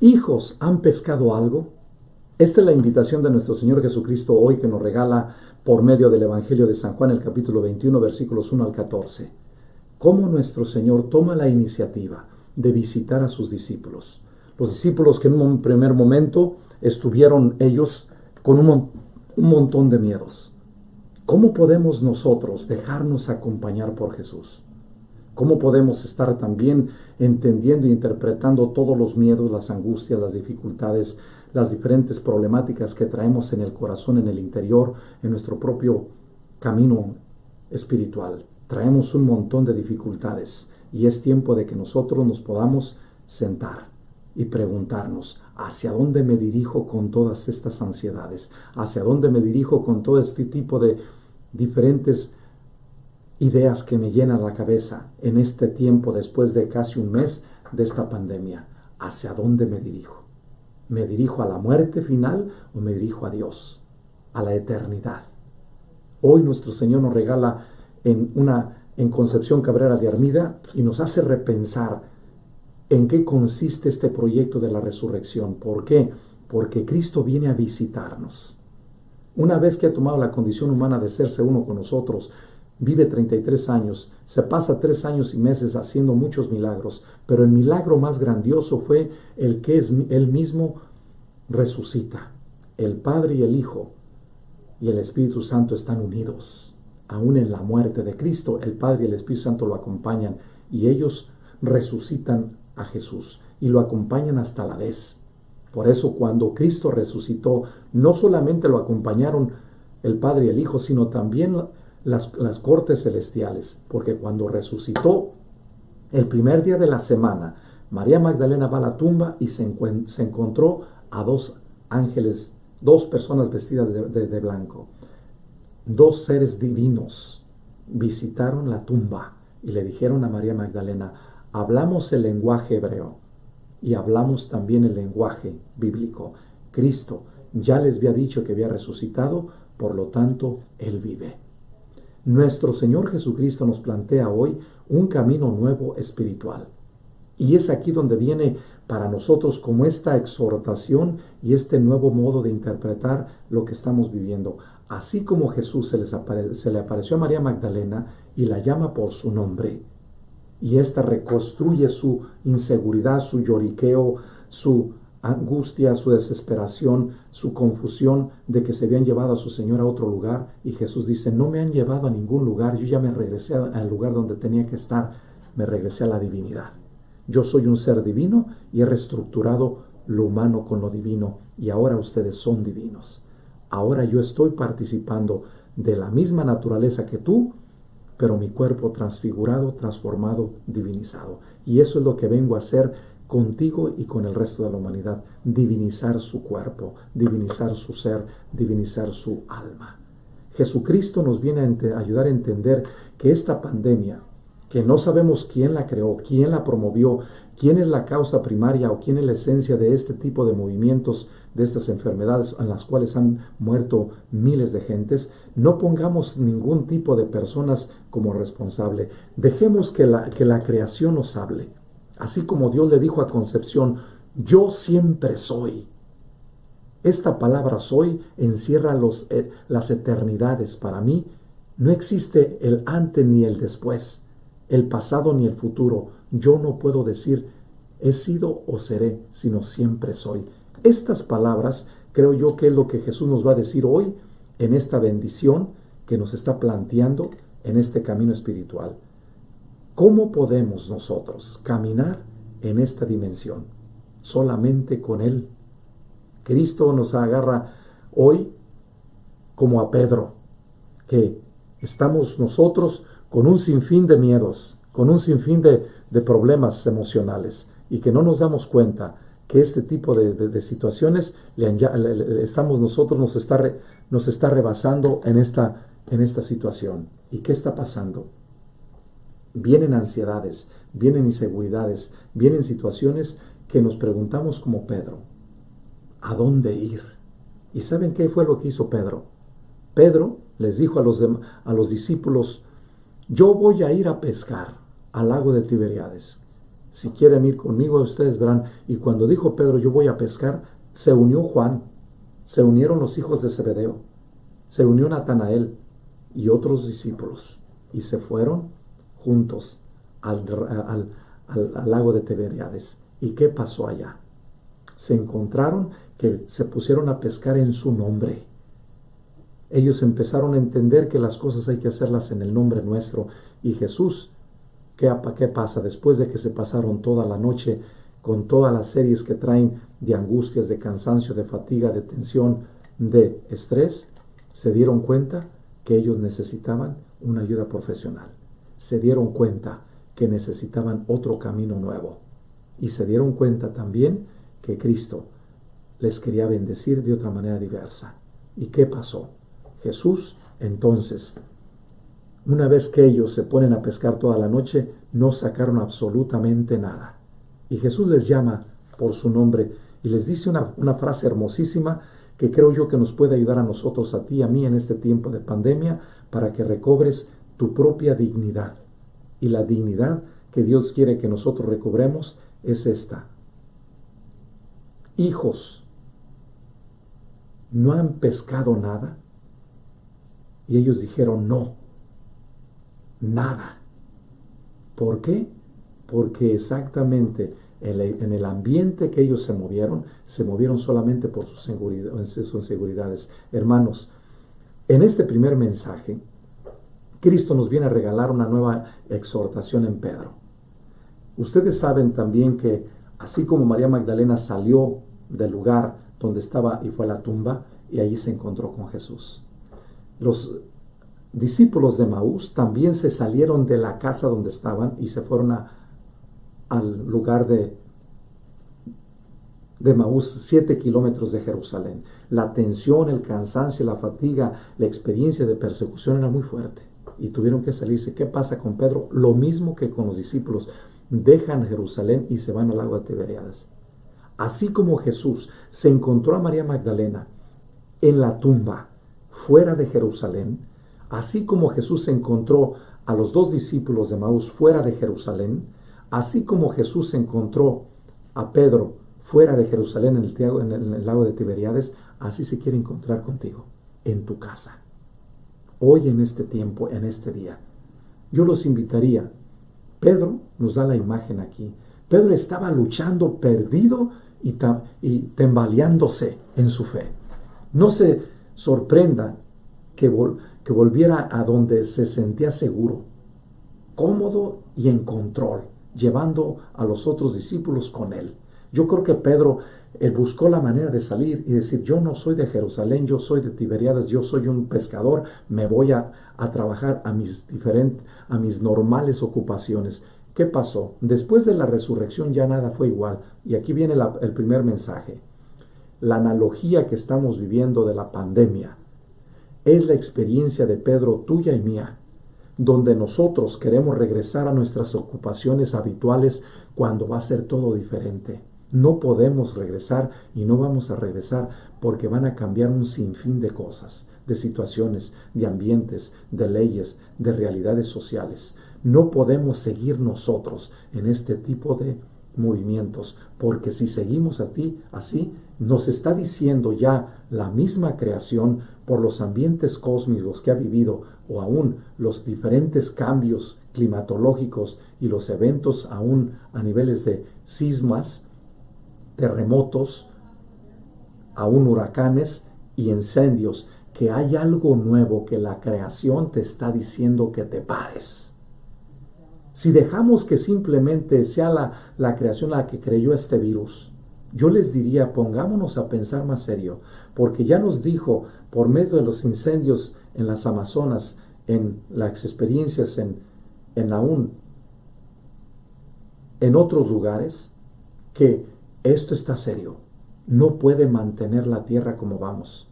Hijos, ¿han pescado algo? Esta es la invitación de nuestro Señor Jesucristo hoy, que nos regala por medio del Evangelio de San Juan, el capítulo 21, versículos 1 al 14. Cómo nuestro Señor toma la iniciativa de visitar a sus discípulos. Los discípulos que en un primer momento estuvieron ellos con un montón de miedos. ¿Cómo podemos nosotros dejarnos acompañar por Jesús? ¿Cómo podemos estar también entendiendo e interpretando todos los miedos, las angustias, las dificultades, las diferentes problemáticas que traemos en el corazón, en el interior, en nuestro propio camino espiritual? Traemos un montón de dificultades y es tiempo de que nosotros nos podamos sentar y preguntarnos: ¿hacia dónde me dirijo con todas estas ansiedades? ¿Hacia dónde me dirijo con todo este tipo de diferentes ideas que me llenan la cabeza en este tiempo, después de casi un mes de esta pandemia? ¿Hacia dónde me dirijo? ¿Me dirijo a la muerte final o me dirijo a Dios, a la eternidad? Hoy nuestro Señor nos regala en Concepción Cabrera de Armida y nos hace repensar en qué consiste este proyecto de la resurrección. ¿Por qué? Porque Cristo viene a visitarnos. Una vez que ha tomado la condición humana de serse uno con nosotros, vive 33 años, se pasa 3 años y meses haciendo muchos milagros, pero el milagro más grandioso fue el que Él mismo resucita. El Padre y el Hijo y el Espíritu Santo están unidos. Aún en la muerte de Cristo, el Padre y el Espíritu Santo lo acompañan y ellos resucitan a Jesús y lo acompañan hasta la vez. Por eso, cuando Cristo resucitó, no solamente lo acompañaron el Padre y el Hijo, sino también las cortes celestiales, porque cuando resucitó, el primer día de la semana, María Magdalena va a la tumba y se encontró a 2 ángeles, 2 personas vestidas de blanco. 2 seres divinos visitaron la tumba y le dijeron a María Magdalena: hablamos el lenguaje hebreo y hablamos también el lenguaje bíblico. Cristo ya les había dicho que había resucitado, por lo tanto, Él vive. Nuestro Señor Jesucristo nos plantea hoy un camino nuevo espiritual. Y es aquí donde viene para nosotros como esta exhortación y este nuevo modo de interpretar lo que estamos viviendo. Así como Jesús se le apareció a María Magdalena y la llama por su nombre, y ésta reconstruye su inseguridad, su lloriqueo, su angustia, su desesperación, su confusión de que se habían llevado a su Señor a otro lugar, y Jesús dice: no me han llevado a ningún lugar, yo ya me regresé al lugar donde tenía que estar, me regresé a la divinidad. Yo soy un ser divino y he reestructurado lo humano con lo divino, y ahora ustedes son divinos. Ahora yo estoy participando de la misma naturaleza que tú, pero mi cuerpo transfigurado, transformado, divinizado. Y eso es lo que vengo a hacer contigo y con el resto de la humanidad: divinizar su cuerpo, divinizar su ser, divinizar su alma. Jesucristo nos viene a ayudar a entender que esta pandemia, que no sabemos quién la creó, quién la promovió, quién es la causa primaria o quién es la esencia de este tipo de movimientos, de estas enfermedades en las cuales han muerto miles de gentes, no pongamos ningún tipo de personas como responsable. Dejemos que la creación nos hable. Así como Dios le dijo a Concepción: yo siempre soy. Esta palabra soy encierra las eternidades. Para mí no existe el antes ni el después, el pasado ni el futuro. Yo no puedo decir he sido o seré, sino siempre soy. Estas palabras creo yo que es lo que Jesús nos va a decir hoy en esta bendición que nos está planteando en este camino espiritual. ¿Cómo podemos nosotros caminar en esta dimensión? Solamente con Él. Cristo nos agarra hoy como a Pedro, que estamos nosotros con un sinfín de miedos, con un sinfín de problemas emocionales, y que no nos damos cuenta que este tipo de situaciones nos está rebasando en esta situación. ¿Y qué está pasando? Vienen ansiedades, vienen inseguridades, vienen situaciones que nos preguntamos como Pedro: ¿a dónde ir? ¿Y saben qué fue lo que hizo Pedro? Pedro les dijo a los discípulos: yo voy a ir a pescar al lago de Tiberíades. Si quieren ir conmigo, ustedes verán. Y cuando dijo Pedro, yo voy a pescar, se unió Juan, se unieron los hijos de Zebedeo, se unió Natanael y otros discípulos, y se fueron juntos al lago de Tiberíades. ¿Y qué pasó allá? Se encontraron que se pusieron a pescar en su nombre. Ellos empezaron a entender que las cosas hay que hacerlas en el nombre nuestro. Y Jesús, ¿qué pasa? Después de que se pasaron toda la noche con todas las series que traen de angustias, de cansancio, de fatiga, de tensión, de estrés, se dieron cuenta que ellos necesitaban una ayuda profesional. Se dieron cuenta que necesitaban otro camino nuevo. Y se dieron cuenta también que Cristo les quería bendecir de otra manera diversa. ¿Y qué pasó? Jesús, entonces, una vez que ellos se ponen a pescar toda la noche, no sacaron absolutamente nada. Y Jesús les llama por su nombre y les dice una frase hermosísima que creo yo que nos puede ayudar a nosotros, a ti y a mí en este tiempo de pandemia, para que recobres tu propia dignidad. Y la dignidad que Dios quiere que nosotros recobremos es esta. Hijos, ¿no han pescado nada? Y ellos dijeron, no, nada. ¿Por qué? Porque exactamente en el ambiente que ellos se movieron solamente por sus inseguridades. Hermanos, en este primer mensaje, Cristo nos viene a regalar una nueva exhortación en Pedro. Ustedes saben también que así como María Magdalena salió del lugar donde estaba y fue a la tumba, y allí se encontró con Jesús. Los discípulos de Maús también se salieron de la casa donde estaban y se fueron al lugar de Maús, 7 kilómetros de Jerusalén. La tensión, el cansancio, la fatiga, la experiencia de persecución era muy fuerte y tuvieron que salirse. ¿Qué pasa con Pedro? Lo mismo que con los discípulos. Dejan Jerusalén y se van al lago de Tiberíades. Así como Jesús se encontró a María Magdalena en la tumba fuera de Jerusalén, así como Jesús se encontró a los 2 discípulos de Maús fuera de Jerusalén, así como Jesús encontró a Pedro fuera de Jerusalén en el lago de Tiberíades, así se quiere encontrar contigo, en tu casa. Hoy, en este tiempo, en este día. Yo los invitaría. Pedro nos da la imagen aquí. Pedro estaba luchando, perdido y tambaleándose en su fe. No se sorprenda que volviera a donde se sentía seguro, cómodo y en control, llevando a los otros discípulos con él. Yo creo que Pedro buscó la manera de salir y decir, yo no soy de Jerusalén, yo soy de Tiberíades, yo soy un pescador, me voy a trabajar a mis normales ocupaciones. ¿Qué pasó? Después de la resurrección ya nada fue igual. Y aquí viene el primer mensaje. La analogía que estamos viviendo de la pandemia es la experiencia de Pedro, tuya y mía, donde nosotros queremos regresar a nuestras ocupaciones habituales cuando va a ser todo diferente. No podemos regresar y no vamos a regresar porque van a cambiar un sinfín de cosas, de situaciones, de ambientes, de leyes, de realidades sociales. No podemos seguir nosotros en este tipo de movimientos, porque si seguimos así, nos está diciendo ya la misma creación por los ambientes cósmicos que ha vivido o aún los diferentes cambios climatológicos y los eventos aún a niveles de sismas, terremotos, aún huracanes y incendios, que hay algo nuevo que la creación te está diciendo que te pares. Si dejamos que simplemente sea la creación la que creyó este virus, yo les diría, pongámonos a pensar más serio, porque ya nos dijo por medio de los incendios en las Amazonas, en las experiencias aún en otros lugares, que esto está serio. No puede mantener la tierra como vamos.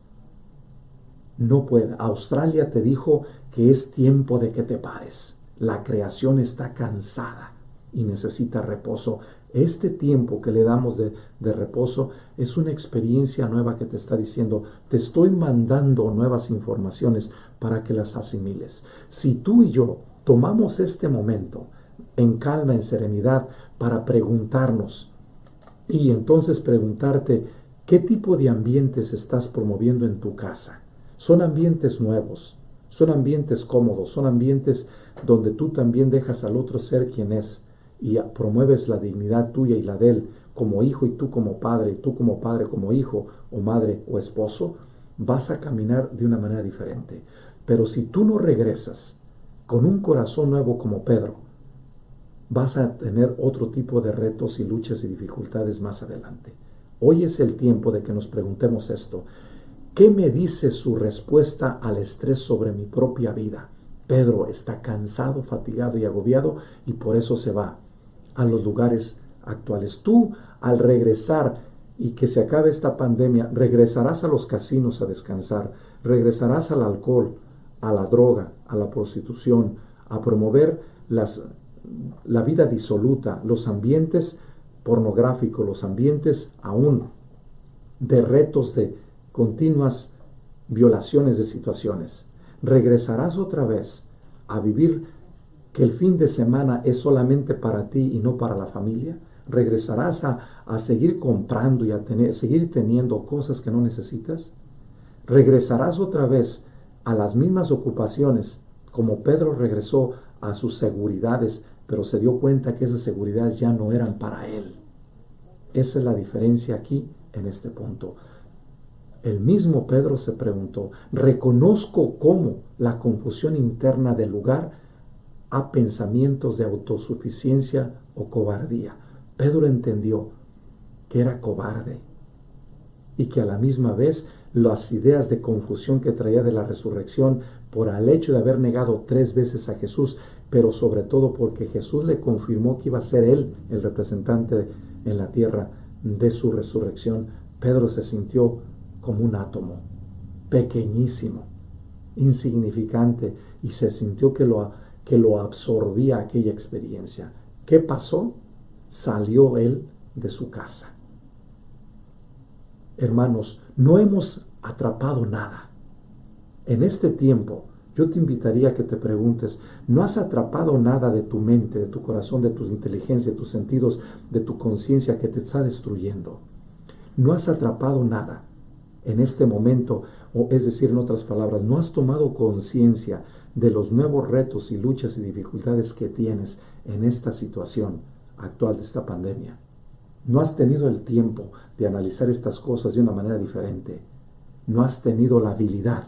No puede. Australia te dijo que es tiempo de que te pares. La creación está cansada y necesita reposo. Este tiempo que le damos de reposo es una experiencia nueva que te está diciendo, te estoy mandando nuevas informaciones para que las asimiles. Si tú y yo tomamos este momento en calma, en serenidad, para preguntarnos. Y entonces preguntarte, ¿qué tipo de ambientes estás promoviendo en tu casa? ¿Son ambientes nuevos? ¿Son ambientes cómodos? ¿Son ambientes donde tú también dejas al otro ser quien es y promueves la dignidad tuya y la de él como hijo y tú como padre como hijo o madre o esposo? Vas a caminar de una manera diferente. Pero si tú no regresas con un corazón nuevo como Pedro, vas a tener otro tipo de retos y luchas y dificultades más adelante. Hoy es el tiempo de que nos preguntemos esto. ¿Qué me dice su respuesta al estrés sobre mi propia vida? Pedro está cansado, fatigado y agobiado y por eso se va a los lugares actuales. Tú, al regresar y que se acabe esta pandemia, regresarás a los casinos a descansar, regresarás al alcohol, a la droga, a la prostitución, a promover la vida disoluta, los ambientes pornográficos, los ambientes aún de retos de continuas violaciones de situaciones. Regresarás otra vez a vivir que el fin de semana es solamente para ti y no para la familia. Regresarás a seguir comprando y a seguir teniendo cosas que no necesitas. Regresarás otra vez a las mismas ocupaciones, como Pedro regresó a sus seguridades, pero se dio cuenta que esas seguridades ya no eran para él. Esa es la diferencia aquí en este punto. El mismo Pedro se preguntó, reconozco cómo la confusión interna del lugar a pensamientos de autosuficiencia o cobardía. Pedro entendió que era cobarde y que a la misma vez las ideas de confusión que traía de la resurrección por el hecho de haber negado 3 veces a Jesús, pero sobre todo porque Jesús le confirmó que iba a ser él el representante en la tierra de su resurrección. Pedro se sintió como un átomo, pequeñísimo, insignificante, y se sintió que lo absorbía aquella experiencia. ¿Qué pasó? Salió él de su casa. Hermanos, no hemos atrapado nada. En este tiempo, yo te invitaría a que te preguntes, ¿no has atrapado nada de tu mente, de tu corazón, de tu inteligencia, de tus sentidos, de tu conciencia que te está destruyendo? ¿No has atrapado nada en este momento? O es decir, en otras palabras, ¿no has tomado conciencia de los nuevos retos y luchas y dificultades que tienes en esta situación actual de esta pandemia? ¿No has tenido el tiempo de analizar estas cosas de una manera diferente? ¿No has tenido la habilidad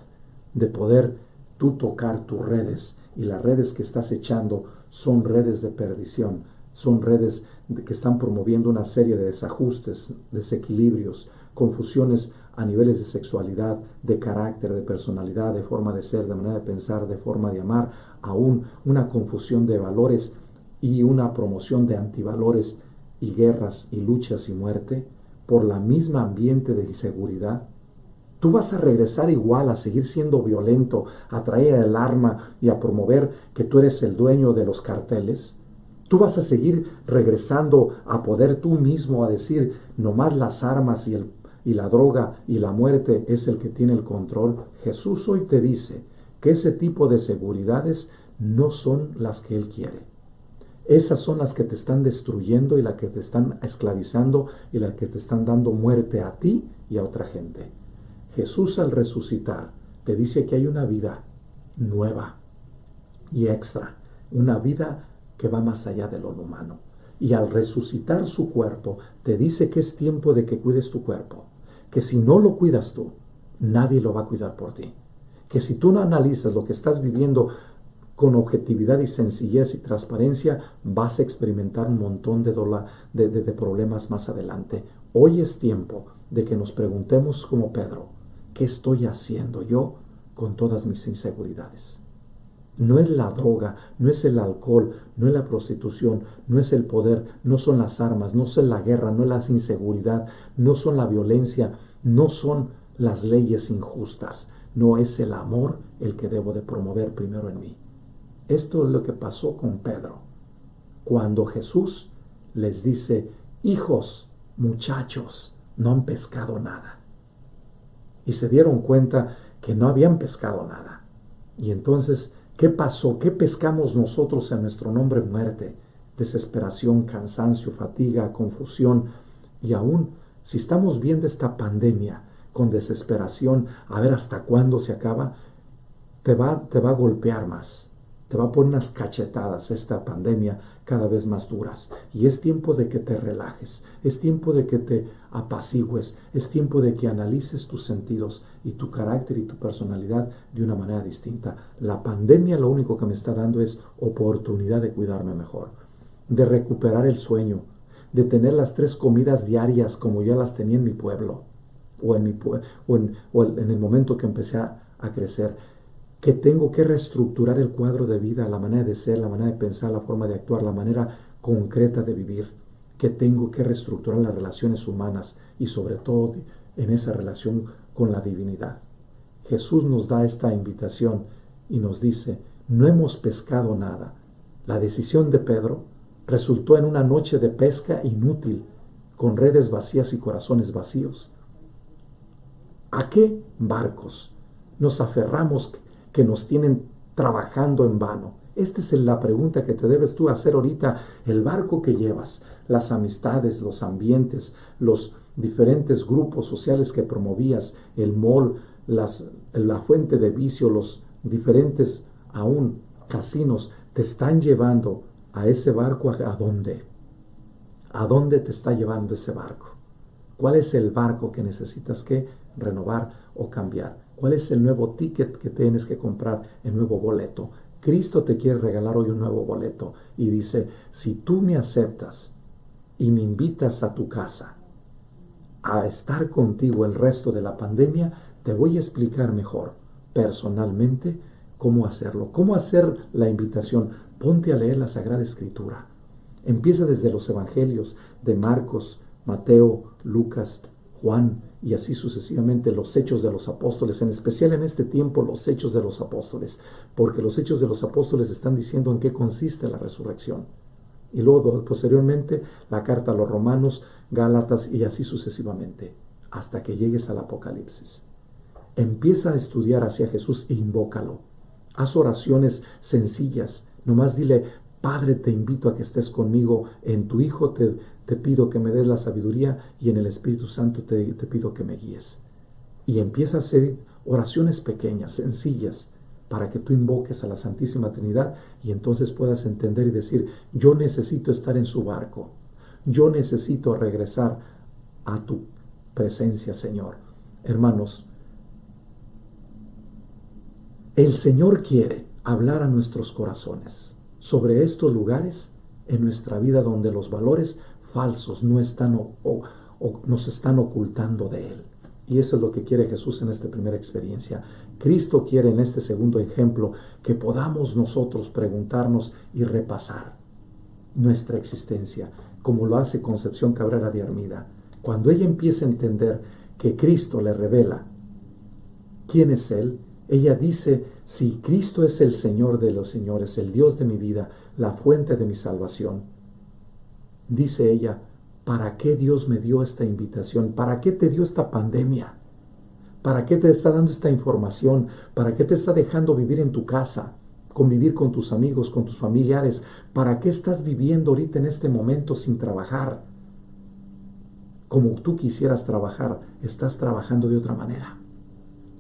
de poder tú tocar tus redes? Y las redes que estás echando son redes de perdición, son redes que están promoviendo una serie de desajustes, desequilibrios, confusiones a niveles de sexualidad, de carácter, de personalidad, de forma de ser, de manera de pensar, de forma de amar, aún una confusión de valores y una promoción de antivalores y guerras y luchas y muerte por la misma ambiente de inseguridad. Tú vas a regresar igual a seguir siendo violento, a traer el arma y a promover que tú eres el dueño de los carteles. Tú vas a seguir regresando a poder tú mismo a decir nomás las armas y la droga y la muerte es el que tiene el control. Jesús hoy te dice que ese tipo de seguridades no son las que Él quiere. Esas son las que te están destruyendo y las que te están esclavizando y las que te están dando muerte a ti y a otra gente. Jesús al resucitar te dice que hay una vida nueva y extra, una vida que va más allá de lo humano. Y al resucitar su cuerpo te dice que es tiempo de que cuides tu cuerpo, que si no lo cuidas tú, nadie lo va a cuidar por ti, que si tú no analizas lo que estás viviendo con objetividad y sencillez y transparencia, vas a experimentar un montón de problemas más adelante. Hoy es tiempo de que nos preguntemos como Pedro, ¿qué estoy haciendo yo con todas mis inseguridades? No es la droga, no es el alcohol, no es la prostitución, no es el poder, no son las armas, no es la guerra, no es la inseguridad, no son la violencia, no son las leyes injustas, no es el amor el que debo de promover primero en mí. Esto es lo que pasó con Pedro, cuando Jesús les dice, hijos, muchachos, no han pescado nada. Y se dieron cuenta que no habían pescado nada. Y entonces, ¿Qué pasó? ¿Qué pescamos nosotros en nuestro nombre? Muerte, desesperación, cansancio, fatiga, confusión. Y aún, si estamos viendo esta pandemia con desesperación, a ver hasta cuándo se acaba, te va a golpear más. Te va a poner unas cachetadas esta pandemia cada vez más duras. Y es tiempo de que te relajes, es tiempo de que te apacigües, es tiempo de que analices tus sentidos y tu carácter y tu personalidad de una manera distinta. La pandemia lo único que me está dando es oportunidad de cuidarme mejor, de recuperar el sueño, de tener las 3 comidas diarias como ya las tenía en mi pueblo o en el momento que empecé a crecer, que tengo que reestructurar el cuadro de vida, la manera de ser, la manera de pensar, la forma de actuar, la manera concreta de vivir, que tengo que reestructurar las relaciones humanas y sobre todo en esa relación con la divinidad. Jesús nos da esta invitación y nos dice, no hemos pescado nada. La decisión de Pedro resultó en una noche de pesca inútil, con redes vacías y corazones vacíos. ¿A qué barcos nos aferramos que nos tienen trabajando en vano? Esta es la pregunta que te debes tú hacer ahorita. El barco que llevas, las amistades, los ambientes, los diferentes grupos sociales que promovías, el mall, la fuente de vicio, los diferentes aún casinos, te están llevando a ese barco. ¿A dónde? ¿A dónde te está llevando ese barco? ¿Cuál es el barco que necesitas que renovar o cambiar? ¿Cuál es el nuevo ticket que tienes que comprar, el nuevo boleto? Cristo te quiere regalar hoy un nuevo boleto y dice, si tú me aceptas y me invitas a tu casa a estar contigo el resto de la pandemia, te voy a explicar mejor, personalmente, cómo hacerlo. ¿Cómo hacer la invitación? Ponte a leer la Sagrada Escritura. Empieza desde los evangelios de Marcos, Mateo, Lucas, Juan y así sucesivamente, los hechos de los apóstoles, en especial en este tiempo los hechos de los apóstoles, porque los hechos de los apóstoles están diciendo en qué consiste la resurrección. Y luego posteriormente la carta a los Romanos, Gálatas y así sucesivamente, hasta que llegues al Apocalipsis. Empieza a estudiar hacia Jesús e invócalo. Haz oraciones sencillas, nomás dile, Padre, te invito a que estés conmigo, en tu Hijo te pido que me des la sabiduría y en el Espíritu Santo te pido que me guíes. Y empieza a hacer oraciones pequeñas, sencillas, para que tú invoques a la Santísima Trinidad y entonces puedas entender y decir, yo necesito estar en su barco, yo necesito regresar a tu presencia, Señor. Hermanos, el Señor quiere hablar a nuestros corazones sobre estos lugares en nuestra vida donde los valores falsos no están o nos están ocultando de Él. Y eso es lo que quiere Jesús en esta primera experiencia. Cristo quiere en este segundo ejemplo que podamos nosotros preguntarnos y repasar nuestra existencia, como lo hace Concepción Cabrera de Armida. Cuando ella empieza a entender que Cristo le revela quién es Él, ella dice, si Cristo es el Señor de los señores, el Dios de mi vida, la fuente de mi salvación, dice ella, ¿para qué Dios me dio esta invitación? ¿Para qué te dio esta pandemia? ¿Para qué te está dando esta información? ¿Para qué te está dejando vivir en tu casa? Convivir con tus amigos, con tus familiares. ¿Para qué estás viviendo ahorita en este momento sin trabajar? Como tú quisieras trabajar, estás trabajando de otra manera.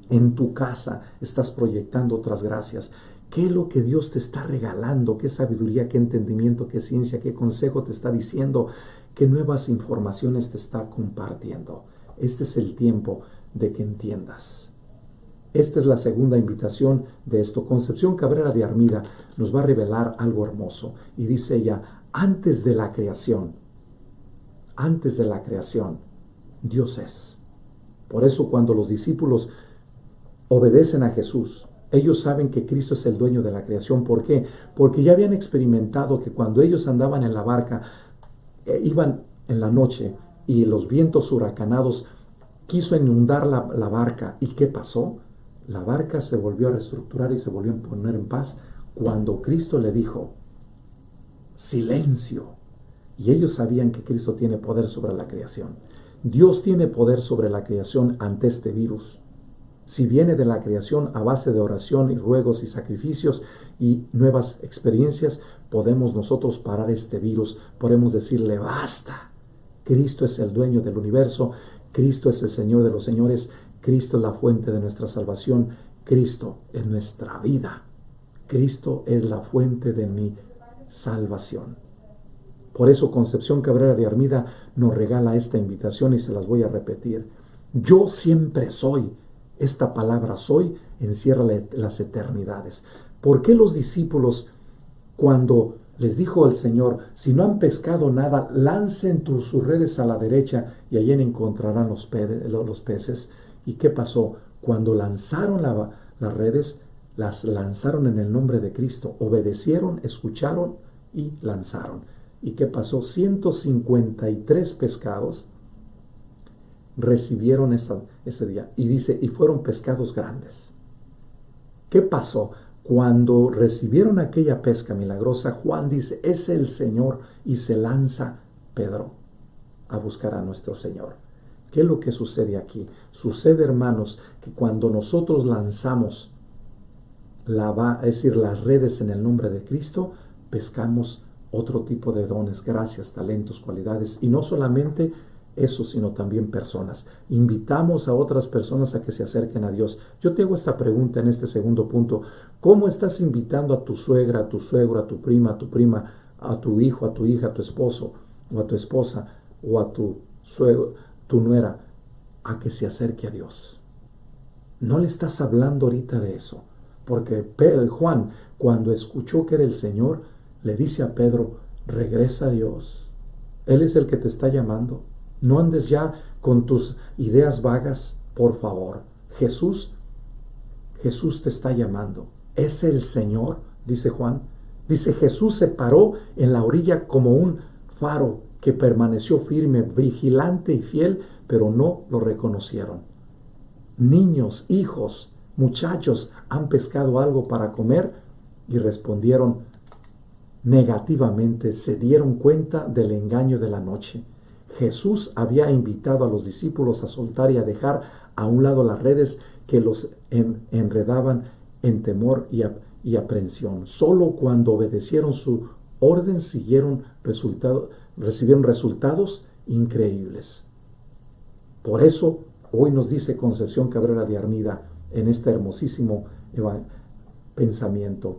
En tu casa estás proyectando otras gracias. ¿Qué es lo que Dios te está regalando? ¿Qué sabiduría, qué entendimiento, qué ciencia, qué consejo te está diciendo? ¿Qué nuevas informaciones te está compartiendo? Este es el tiempo de que entiendas. Esta es la segunda invitación de esto. Concepción Cabrera de Armida nos va a revelar algo hermoso. Y dice ella, antes de la creación, Dios es. Por eso cuando los discípulos obedecen a Jesús, ellos saben que Cristo es el dueño de la creación. ¿Por qué? Porque ya habían experimentado que cuando ellos andaban en la barca, iban en la noche y los vientos huracanados quiso inundar la barca. ¿Y qué pasó? La barca se volvió a reestructurar y se volvió a poner en paz cuando Cristo le dijo, silencio. Y ellos sabían que Cristo tiene poder sobre la creación. Dios tiene poder sobre la creación ante este virus. Si viene de la creación a base de oración y ruegos y sacrificios y nuevas experiencias, podemos nosotros parar este virus. Podemos decirle basta. Cristo es el dueño del universo. Cristo es el Señor de los señores. Cristo es la fuente de nuestra salvación. Cristo es nuestra vida. Cristo es la fuente de mi salvación. Por eso Concepción Cabrera de Armida nos regala esta invitación y se las voy a repetir. Yo siempre soy. Esta palabra soy encierra las eternidades. ¿Por qué los discípulos, cuando les dijo el Señor, si no han pescado nada, lancen sus redes a la derecha y allí encontrarán los peces? ¿Y qué pasó? Cuando lanzaron las redes, las lanzaron en el nombre de Cristo. Obedecieron, escucharon y lanzaron. ¿Y qué pasó? 153 pescados recibieron ese día. Y dice, y fueron pescados grandes. ¿Qué pasó? Cuando recibieron aquella pesca milagrosa, Juan dice, es el Señor, y se lanza Pedro a buscar a nuestro Señor. ¿Qué es lo que sucede aquí? Sucede, hermanos, que cuando nosotros lanzamos es decir, las redes en el nombre de Cristo, pescamos otro tipo de dones, gracias, talentos, cualidades, y no solamente eso, sino también personas. Invitamos a otras personas a que se acerquen a Dios. Yo te hago esta pregunta en este segundo punto. ¿Cómo estás invitando a tu suegra, a tu suegro, a tu prima, a tu hijo, a tu hija, a tu esposo, o a tu esposa, o a tu suegro, tu nuera, a que se acerque a Dios? No le estás hablando ahorita de eso. Porque Juan, cuando escuchó que era el Señor, le dice a Pedro, regresa a Dios. Él es el que te está llamando. No andes ya con tus ideas vagas, por favor. Jesús te está llamando. Es el Señor, dice Juan. Dice, Jesús se paró en la orilla como un faro que permaneció firme, vigilante y fiel, pero no lo reconocieron. Niños, hijos, muchachos, ¿han pescado algo para comer? Y respondieron negativamente, se dieron cuenta del engaño de la noche. Jesús había invitado a los discípulos a soltar y a dejar a un lado las redes que los enredaban en temor y aprensión. Solo cuando obedecieron su orden recibieron resultados increíbles. Por eso hoy nos dice Concepción Cabrera de Armida en este hermosísimo pensamiento.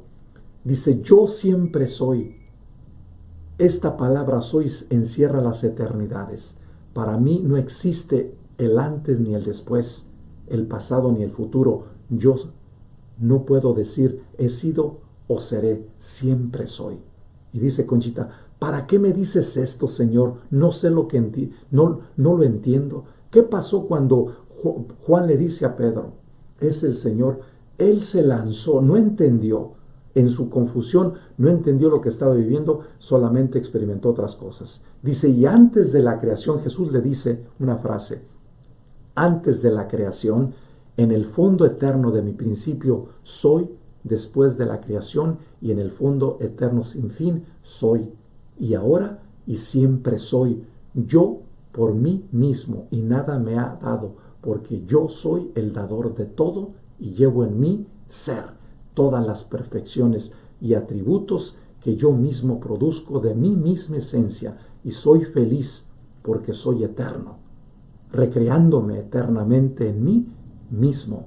Dice, yo siempre soy. Esta palabra sois encierra las eternidades. Para mí no existe el antes ni el después, el pasado ni el futuro. Yo no puedo decir he sido o seré, siempre soy. Y dice Conchita, ¿para qué me dices esto, Señor? No sé lo que no lo entiendo. ¿Qué pasó cuando Juan le dice a Pedro, es el Señor? Él se lanzó, no entendió. En su confusión no entendió lo que estaba viviendo, solamente experimentó otras cosas. Dice, y antes de la creación, Jesús le dice una frase, antes de la creación, en el fondo eterno de mi principio soy, después de la creación, y en el fondo eterno sin fin soy, y ahora y siempre soy, yo por mí mismo, y nada me ha dado, porque yo soy el dador de todo, y llevo en mí ser todas las perfecciones y atributos que yo mismo produzco de mi misma esencia, y soy feliz porque soy eterno, recreándome eternamente en mí mismo,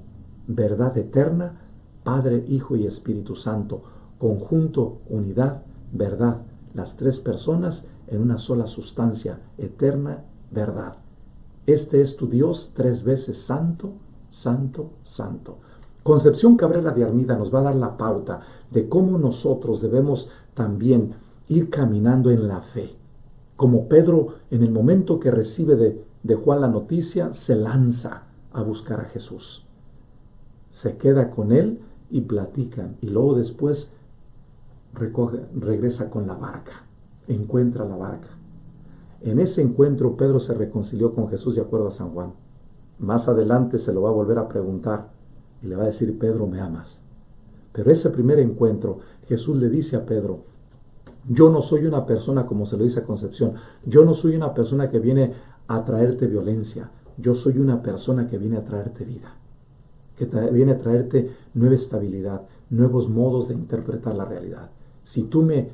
verdad eterna, Padre, Hijo y Espíritu Santo, conjunto, unidad, verdad, las tres personas en una sola sustancia, eterna verdad. Este es tu Dios, tres veces santo, santo, santo. Concepción Cabrera de Armida nos va a dar la pauta de cómo nosotros debemos también ir caminando en la fe. Como Pedro, en el momento que recibe de Juan la noticia, se lanza a buscar a Jesús. Se queda con él y platican. Y luego después regresa con la barca. Encuentra la barca. En ese encuentro Pedro se reconcilió con Jesús de acuerdo a San Juan. Más adelante se lo va a volver a preguntar. Y le va a decir, Pedro, ¿me amas? Pero ese primer encuentro, Jesús le dice a Pedro, yo no soy una persona, como se lo dice a Concepción, yo no soy una persona que viene a traerte violencia, yo soy una persona que viene a traerte vida. que viene a traerte nueva estabilidad, nuevos modos de interpretar la realidad. Si tú me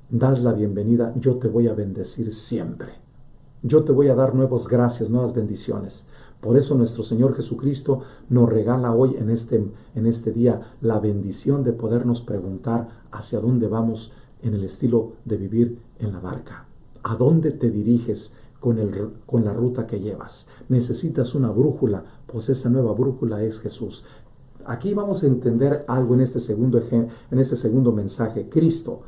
das la bienvenida, yo te voy a bendecir siempre. Yo te voy a dar nuevas gracias, nuevas bendiciones. Por eso nuestro Señor Jesucristo nos regala hoy en este día la bendición de podernos preguntar hacia dónde vamos en el estilo de vivir en la barca. ¿A dónde te diriges con la ruta que llevas? Necesitas una brújula, pues esa nueva brújula es Jesús. Aquí vamos a entender algo en este segundo mensaje. Cristo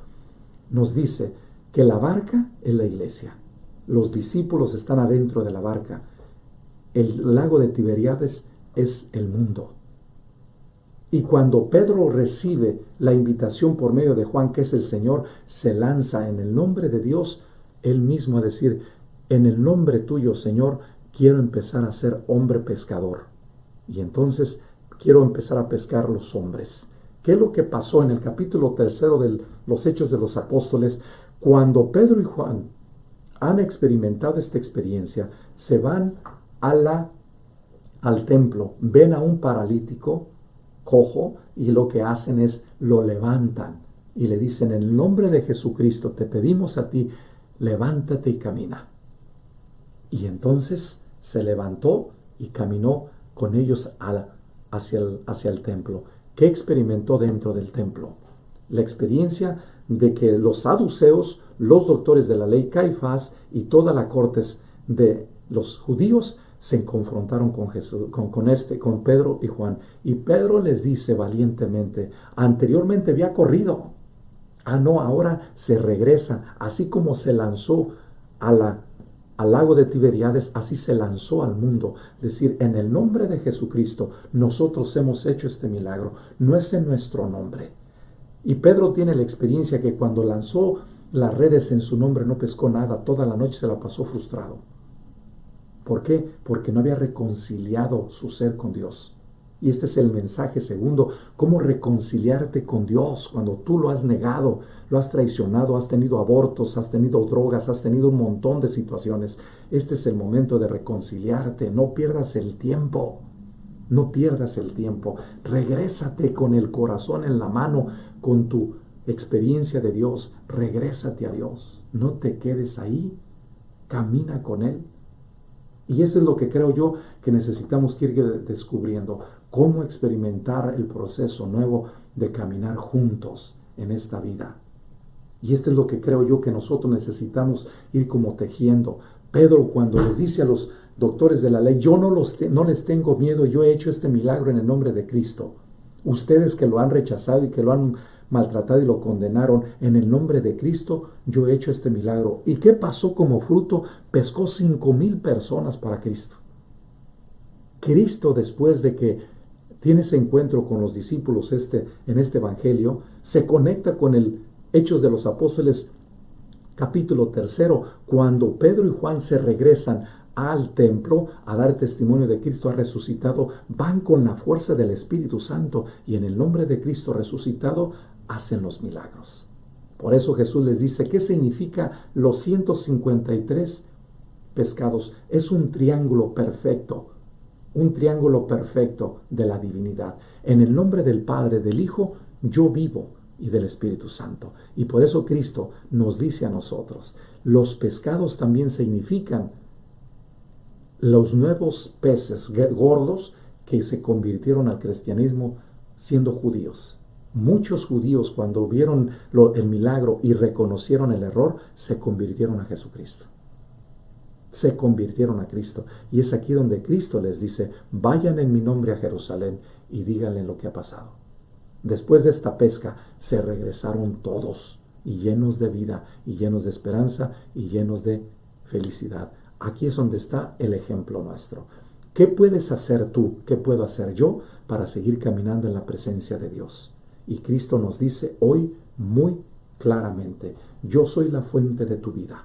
nos dice que la barca es la iglesia. Los discípulos están adentro de la barca. El lago de Tiberíades es el mundo. Y cuando Pedro recibe la invitación por medio de Juan, que es el Señor, se lanza en el nombre de Dios, él mismo a decir, en el nombre tuyo, Señor, quiero empezar a ser hombre pescador. Y entonces quiero empezar a pescar los hombres. ¿Qué es lo que pasó en el capítulo 3 de los Hechos de los Apóstoles? Cuando Pedro y Juan han experimentado esta experiencia, se van al templo, ven a un paralítico cojo y lo que hacen es lo levantan y le dicen, en el nombre de Jesucristo te pedimos a ti, levántate y camina. Y entonces se levantó y caminó con ellos hacia el templo. ¿Qué experimentó dentro del templo? La experiencia de que los saduceos, los doctores de la ley, Caifás y toda la corte de los judíos se confrontaron con Pedro y Juan. Y Pedro les dice valientemente, anteriormente había corrido. No, ahora se regresa. Así como se lanzó al lago de Tiberíades, así se lanzó al mundo. Es decir, en el nombre de Jesucristo, nosotros hemos hecho este milagro. No es en nuestro nombre. Y Pedro tiene la experiencia que cuando lanzó las redes en su nombre no pescó nada. Toda la noche se la pasó frustrado. ¿Por qué? Porque no había reconciliado su ser con Dios. Y este es el mensaje segundo, cómo reconciliarte con Dios cuando tú lo has negado, lo has traicionado, has tenido abortos, has tenido drogas, has tenido un montón de situaciones. Este es el momento de reconciliarte, no pierdas el tiempo, no pierdas el tiempo. Regrésate con el corazón en la mano, con tu experiencia de Dios, regrésate a Dios, no te quedes ahí, camina con Él. Y eso es lo que creo yo que necesitamos que ir descubriendo, cómo experimentar el proceso nuevo de caminar juntos en esta vida. Y esto es lo que creo yo que nosotros necesitamos ir como tejiendo. Pedro, cuando les dice a los doctores de la ley, yo no les tengo miedo, yo he hecho este milagro en el nombre de Cristo. Ustedes que lo han rechazado y que lo han maltratado y lo condenaron, en el nombre de Cristo yo he hecho este milagro. ¿Y qué pasó como fruto? Pescó 5,000 personas para Cristo. Cristo, después de que tiene ese encuentro con los discípulos en este evangelio, se conecta con el Hechos de los Apóstoles capítulo 3, cuando Pedro y Juan se regresan al templo a dar testimonio de Cristo ha resucitado, van con la fuerza del Espíritu Santo y en el nombre de Cristo resucitado hacen los milagros. Por eso Jesús les dice, ¿qué significa los 153 pescados? Es un triángulo perfecto de la divinidad. En el nombre del Padre, del Hijo, yo vivo y del Espíritu Santo. Y por eso Cristo nos dice a nosotros, los pescados también significan los nuevos peces gordos que se convirtieron al cristianismo siendo judíos. Muchos judíos, cuando vieron el milagro y reconocieron el error, se convirtieron a Jesucristo. Se convirtieron a Cristo. Y es aquí donde Cristo les dice, vayan en mi nombre a Jerusalén y díganle lo que ha pasado. Después de esta pesca, se regresaron todos, y llenos de vida, y llenos de esperanza, y llenos de felicidad. Aquí es donde está el ejemplo nuestro. ¿Qué puedes hacer tú? ¿Qué puedo hacer yo para seguir caminando en la presencia de Dios? Y Cristo nos dice hoy muy claramente, yo soy la fuente de tu vida.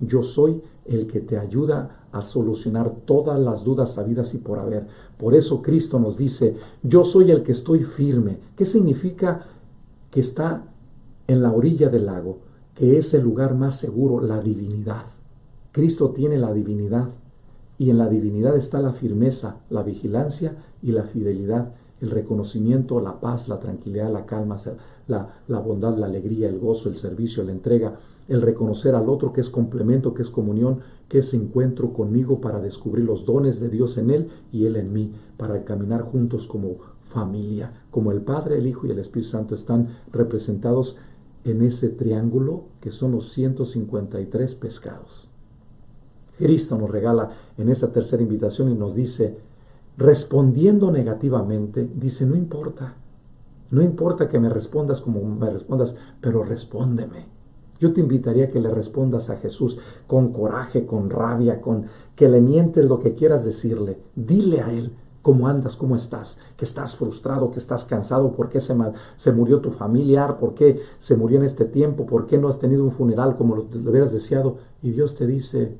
Yo soy el que te ayuda a solucionar todas las dudas habidas y por haber. Por eso Cristo nos dice, yo soy el que estoy firme. ¿Qué significa que está en la orilla del lago? Que es el lugar más seguro, la divinidad. Cristo tiene la divinidad. Y en la divinidad está la firmeza, la vigilancia y la fidelidad, el reconocimiento, la paz, la tranquilidad, la calma, la bondad, la alegría, el gozo, el servicio, la entrega, el reconocer al otro, que es complemento, que es comunión, que es encuentro conmigo para descubrir los dones de Dios en Él y Él en mí, para caminar juntos como familia, como el Padre, el Hijo y el Espíritu Santo están representados en ese triángulo que son los 153 pescados. Cristo nos regala en esta tercera invitación y nos dice, respondiendo negativamente, dice, no importa que me respondas como me respondas, pero respóndeme. Yo te invitaría a que le respondas a Jesús con coraje, con rabia, con que le mientes lo que quieras decirle. Dile a Él cómo andas, cómo estás, que estás frustrado, que estás cansado, por qué se murió tu familiar, por qué se murió en este tiempo, por qué no has tenido un funeral como lo hubieras deseado. Y Dios te dice,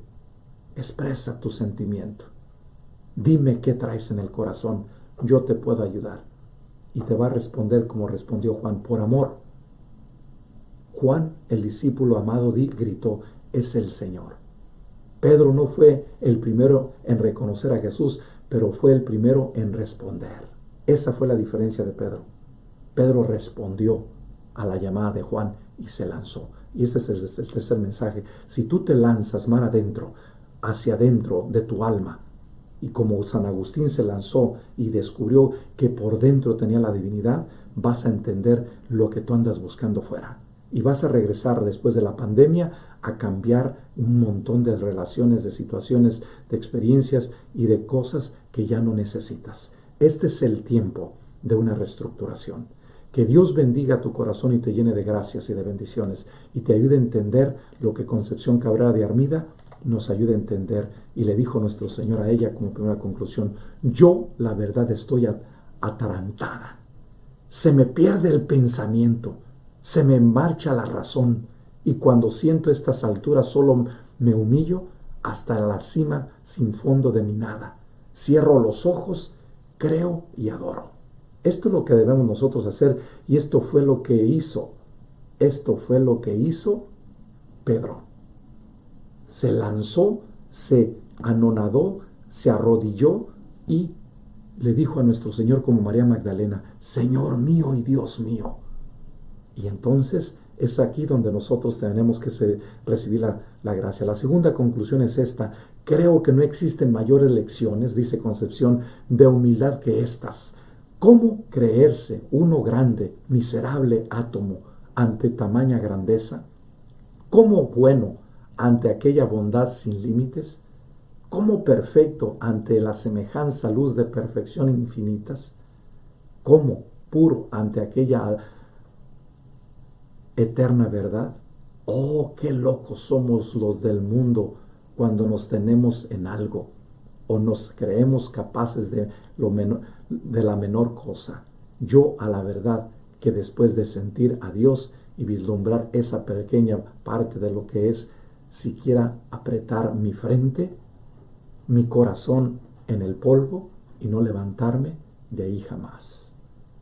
expresa tu sentimiento. Dime qué traes en el corazón. Yo te puedo ayudar. Y te va a responder como respondió Juan, por amor. Juan, el discípulo amado, gritó, es el Señor. Pedro no fue el primero en reconocer a Jesús, pero fue el primero en responder. Esa fue la diferencia de Pedro. Pedro respondió a la llamada de Juan y se lanzó. Y este es el tercer mensaje. Si tú te lanzas mar adentro, hacia adentro de tu alma, y como San Agustín se lanzó y descubrió que por dentro tenía la divinidad, vas a entender lo que tú andas buscando fuera. Y vas a regresar después de la pandemia a cambiar un montón de relaciones, de situaciones, de experiencias y de cosas que ya no necesitas. Este es el tiempo de una reestructuración. Que Dios bendiga tu corazón y te llene de gracias y de bendiciones y te ayude a entender lo que Concepción Cabrera de Armida nos ayude a entender. Y le dijo nuestro Señor a ella como primera conclusión, yo la verdad estoy atarantada. Se me pierde el pensamiento, se me marcha la razón y cuando siento estas alturas solo me humillo hasta la cima sin fondo de mi nada. Cierro los ojos, creo y adoro. Esto es lo que debemos nosotros hacer y esto fue lo que hizo Pedro. Se lanzó, se anonadó, se arrodilló y le dijo a nuestro Señor como María Magdalena, Señor mío y Dios mío. Y entonces es aquí donde nosotros tenemos que recibir la gracia. La segunda conclusión es esta. Creo que no existen mayores lecciones, dice Concepción, de humildad que estas. ¿Cómo creerse uno grande, miserable átomo ante tamaña grandeza? ¿Cómo bueno ante aquella bondad sin límites? ¿Cómo perfecto ante la semejanza luz de perfección infinitas? ¿Cómo puro ante aquella eterna verdad? Oh, qué locos somos los del mundo cuando nos tenemos en algo o nos creemos capaces de la menor cosa. Yo a la verdad que después de sentir a Dios y vislumbrar esa pequeña parte de lo que es siquiera apretar mi frente, mi corazón en el polvo y no levantarme de ahí jamás.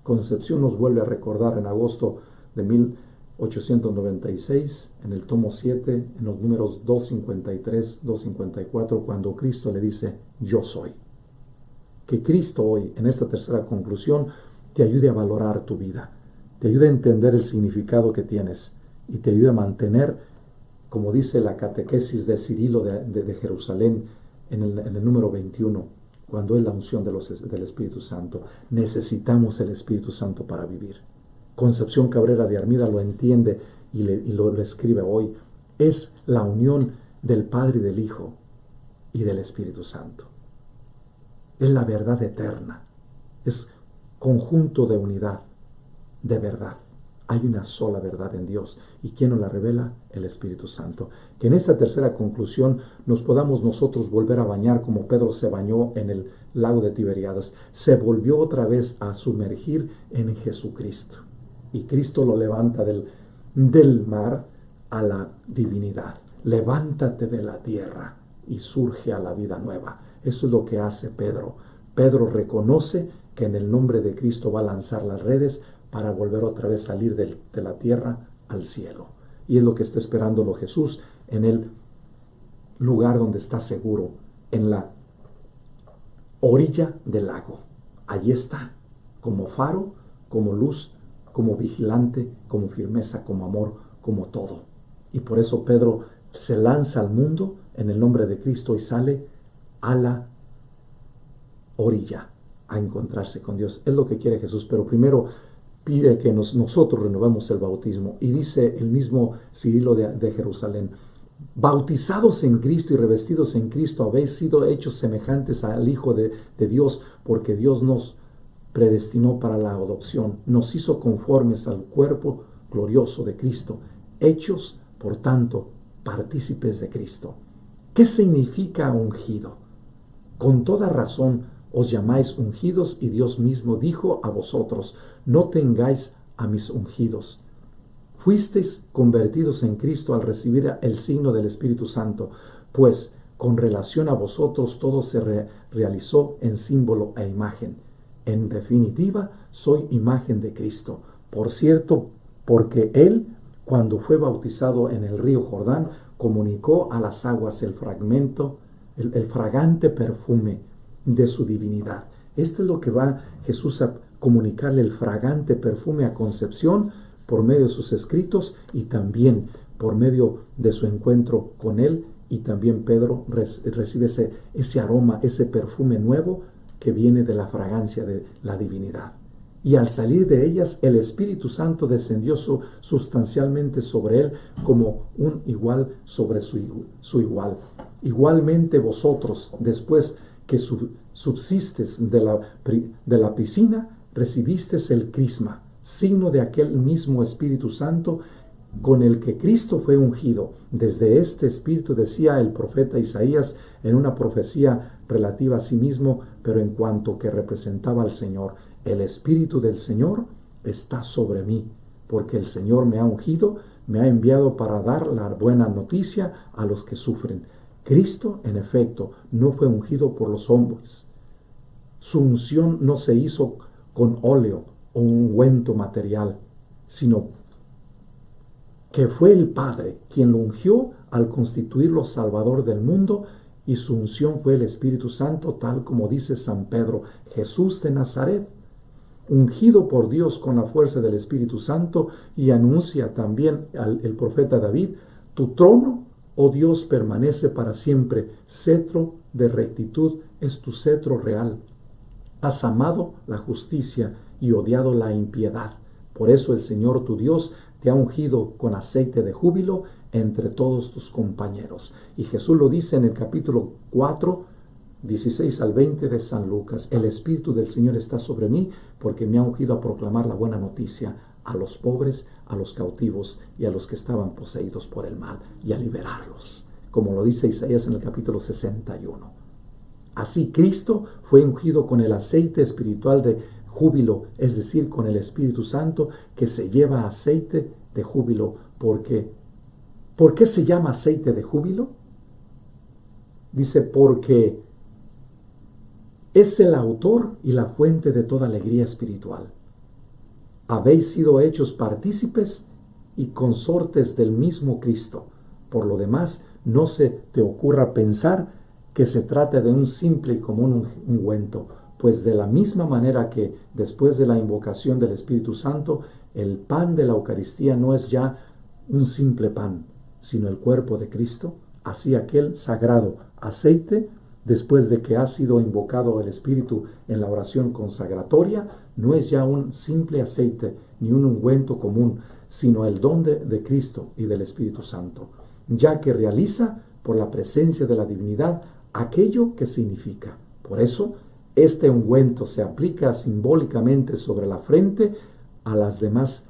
Concepción nos vuelve a recordar en agosto de 1896, en el tomo 7, en los números 253, 254, cuando Cristo le dice, yo soy. Que Cristo hoy, en esta tercera conclusión, te ayude a valorar tu vida, te ayude a entender el significado que tienes y te ayude a mantener, como dice la catequesis de Cirilo de Jerusalén, en el número 21, cuando es la unción del Espíritu Santo. Necesitamos el Espíritu Santo para vivir. Concepción Cabrera de Armida lo entiende y lo escribe hoy. Es la unión del Padre y del Hijo y del Espíritu Santo. Es la verdad eterna. Es conjunto de unidad, de verdad. Hay una sola verdad en Dios. ¿Y quién nos la revela? El Espíritu Santo. Que en esta tercera conclusión nos podamos nosotros volver a bañar como Pedro se bañó en el lago de Tiberíadas. Se volvió otra vez a sumergir en Jesucristo. Y Cristo lo levanta del mar a la divinidad. Levántate de la tierra y surge a la vida nueva. Eso es lo que hace Pedro. Pedro reconoce que en el nombre de Cristo va a lanzar las redes para volver otra vez a salir de la tierra al cielo. Y es lo que está esperándolo Jesús en el lugar donde está seguro, en la orilla del lago. Allí está, como faro, como luz, como vigilante, como firmeza, como amor, como todo. Y por eso Pedro se lanza al mundo en el nombre de Cristo y sale a la orilla a encontrarse con Dios. Es lo que quiere Jesús, pero primero pide que nosotros renovemos el bautismo. Y dice el mismo Cirilo de Jerusalén: bautizados en Cristo y revestidos en Cristo, habéis sido hechos semejantes al Hijo de Dios, porque Dios nos predestinó para la adopción, nos hizo conformes al cuerpo glorioso de Cristo, hechos, por tanto, partícipes de Cristo. ¿Qué significa ungido? Con toda razón os llamáis ungidos, y Dios mismo dijo a vosotros: no tengáis a mis ungidos. Fuisteis convertidos en Cristo al recibir el signo del Espíritu Santo, pues con relación a vosotros todo se realizó en símbolo e imagen. En definitiva, soy imagen de Cristo. Por cierto, porque Él, cuando fue bautizado en el río Jordán, comunicó a las aguas el fragante perfume de su divinidad. Esto es lo que va Jesús a comunicarle, el fragante perfume a Concepción, por medio de sus escritos y también por medio de su encuentro con Él. Y también Pedro recibe ese aroma, ese perfume nuevo que viene de la fragancia de la divinidad. Y al salir de ellas, el Espíritu Santo descendió sustancialmente sobre él como un igual sobre su igual. Igualmente vosotros, después que subsistes de la piscina, recibisteis el crisma, signo de aquel mismo Espíritu Santo con el que Cristo fue ungido. Desde este Espíritu decía el profeta Isaías en una profecía relativa a sí mismo, pero en cuanto que representaba al Señor: el Espíritu del Señor está sobre mí, porque el Señor me ha ungido, me ha enviado para dar la buena noticia a los que sufren. Cristo, en efecto, no fue ungido por los hombres. Su unción no se hizo con óleo o ungüento material, sino que fue el Padre quien lo ungió al constituirlo Salvador del mundo, y su unción fue el Espíritu Santo, tal como dice San Pedro: Jesús de Nazaret, ungido por Dios con la fuerza del Espíritu Santo. Y anuncia también el profeta David: tu trono, oh Dios, permanece para siempre, cetro de rectitud es tu cetro real. Has amado la justicia y odiado la impiedad. Por eso el Señor tu Dios te ha ungido con aceite de júbilo entre todos tus compañeros. Y Jesús lo dice en el capítulo 4, 16 al 20 de San Lucas: el Espíritu del Señor está sobre mí, porque me ha ungido a proclamar la buena noticia a los pobres, a los cautivos y a los que estaban poseídos por el mal, y a liberarlos, como lo dice Isaías en el capítulo 61. Así Cristo fue ungido con el aceite espiritual de júbilo, es decir, con el Espíritu Santo, que se lleva aceite de júbilo. ¿Por qué se llama aceite de júbilo? Dice: porque es el autor y la fuente de toda alegría espiritual. Habéis sido hechos partícipes y consortes del mismo Cristo. Por lo demás, no se te ocurra pensar que se trata de un simple y común ungüento, pues de la misma manera que después de la invocación del Espíritu Santo, el pan de la Eucaristía no es ya un simple pan, sino el cuerpo de Cristo, así aquel sagrado aceite, después de que ha sido invocado el Espíritu en la oración consagratoria, no es ya un simple aceite ni un ungüento común, sino el don de Cristo y del Espíritu Santo, ya que realiza por la presencia de la divinidad aquello que significa. Por eso, este ungüento se aplica simbólicamente sobre la frente a las demás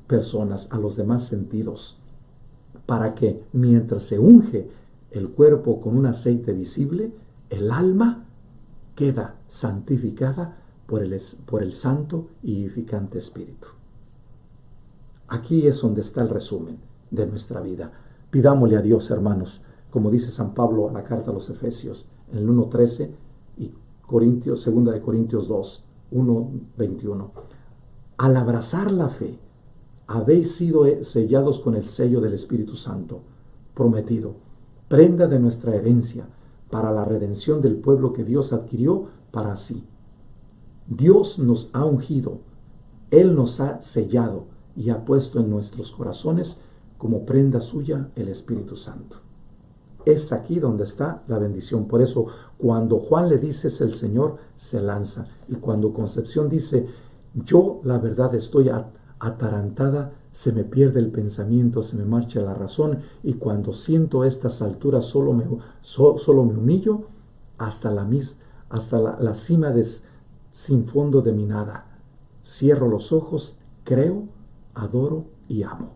personas, a los demás sentidos, para que mientras se unge el cuerpo con un aceite visible, el alma queda santificada por el Santo y vivificante Espíritu. Aquí es donde está el resumen de nuestra vida. Pidámosle a Dios, hermanos, como dice San Pablo en la carta a los Efesios, en el 1:13, y 2 de Corintios 2, 1:21. Al abrazar la fe, habéis sido sellados con el sello del Espíritu Santo, prometido, prenda de nuestra herencia, para la redención del pueblo que Dios adquirió para sí. Dios nos ha ungido, Él nos ha sellado y ha puesto en nuestros corazones como prenda suya el Espíritu Santo. Es aquí donde está la bendición. Por eso, cuando Juan le dice es el Señor, se lanza. Y cuando Concepción dice, yo la verdad estoy atarantada, se me pierde el pensamiento, se me marcha la razón, y cuando siento estas alturas solo me humillo hasta la cima sin fondo de mi nada. Cierro los ojos, creo, adoro y amo.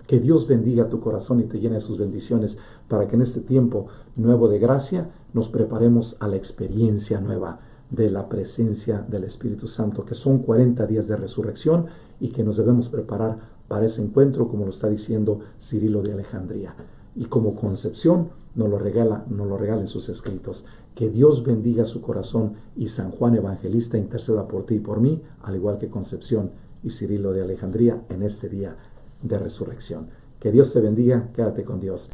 Que Dios bendiga tu corazón y te llene de sus bendiciones para que en este tiempo nuevo de gracia nos preparemos a la experiencia nueva de la presencia del Espíritu Santo, que son 40 días de resurrección y que nos debemos preparar para ese encuentro, como lo está diciendo Cirilo de Alejandría. Y como Concepción nos lo regala en sus escritos. Que Dios bendiga su corazón y San Juan Evangelista interceda por ti y por mí, al igual que Concepción y Cirilo de Alejandría en este día de resurrección. Que Dios te bendiga, quédate con Dios.